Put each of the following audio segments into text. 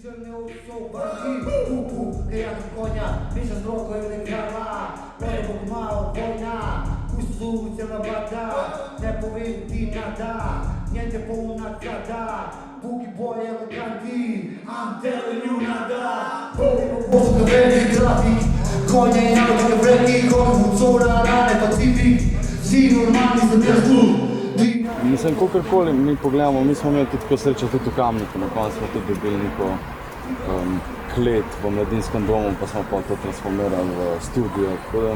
Črne osoba, kaj ja konja, mislim z roko je nekala, moje bo malo vojna, kusu cela bada, ne povem ti nada, niente polna kada, bugi boy eleganti, I'm telling you nada, boga veliki trafik, konja i naučke veliki, komu cura rane Pacifik, vsi normalni za mjestu. Mislim, kakorkoli mi pogledamo, mi smo imeli tudi srečo tudi v Kamniku, na koncu smo tudi dobili neko klet v mladinskem domu, pa smo pa to transformirali v studio. Tako da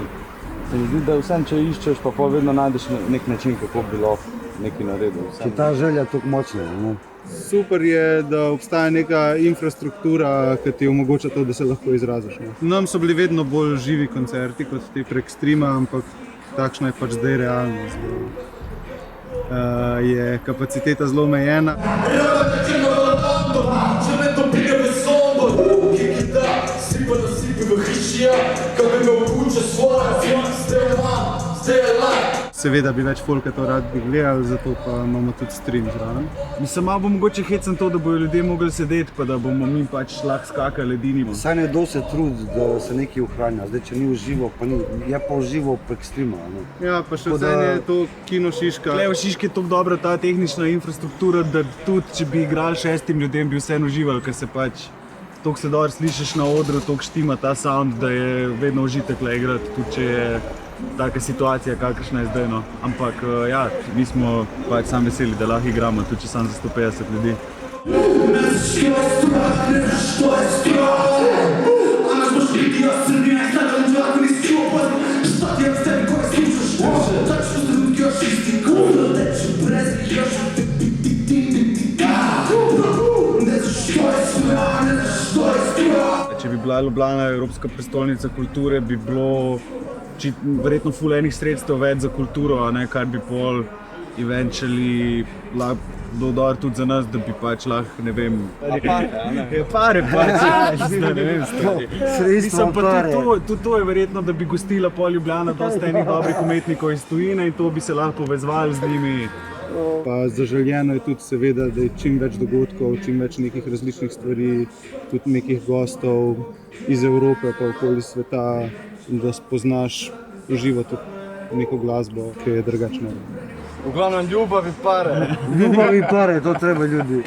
se mi zdi, da vsem, če iščeš, pa vedno najdeš nek način, kako bi lahko nekaj naredil. Če ta želja tako močna, ne? Super je, da obstaja neka infrastruktura, ki ti omogoča to, da se lahko izraziš. Nam so bili vedno bolj živi koncerti kot ti prek streama, ampak takšna je pač zdaj realnost. Je kapaciteta zelo omejena. Seveda bi več folka to rad bi gledali, zato pa imamo tudi stream zraven. Mislim, malo bo mogoče hecen to, da bojo ljudje mogli sedeti, pa da bomo mi pač lahko skakali ledini. Saj nekdo se trudi, da se nekaj ohranja. Zdaj, če ni uživo, pa ni. Je pa uživo prek streama. Ne? Ja, pa še vsem je to kino Šiška. Tukaj v Šiški je tako dobra ta tehnična infrastruktura, da tudi, če bi igrali 6 ljudem, bi vseeno uživali, ker se pač toliko se dobro slišiš na odru, toliko štima ta sound, da je vedno užitek le igrati, tudi če je taka situacija, kakršna je zdaj. No. Ampak ja, mi smo pač sam veseli, da lahko igramo, tudi če sam za 150 ljudi. Če bi bila Ljubljana evropska prestolnica kulture, bi bilo verjetno ful enih sredstev več za kulturo, kar bi pol eventually bilo dobro tudi za nas, da bi pač lahko, ne vem... Pare pač, ne vem, stvari. Mislim pa tudi to je verjetno, da bi gostila pol Ljubljana dosti enih dobrih umetnikov iz tujine in to bi se lahko povezvali z njimi. Pa zaželjeno je tudi seveda, da je čim več dogodkov, čim več nekih različnih stvari, tudi nekih gostov iz Evrope pa okoli sveta, da spoznaš v živo tudi neko glasbo, ki je drugačna. V glavnem ljubavi pare. Ljubavi pare, to treba ljudi.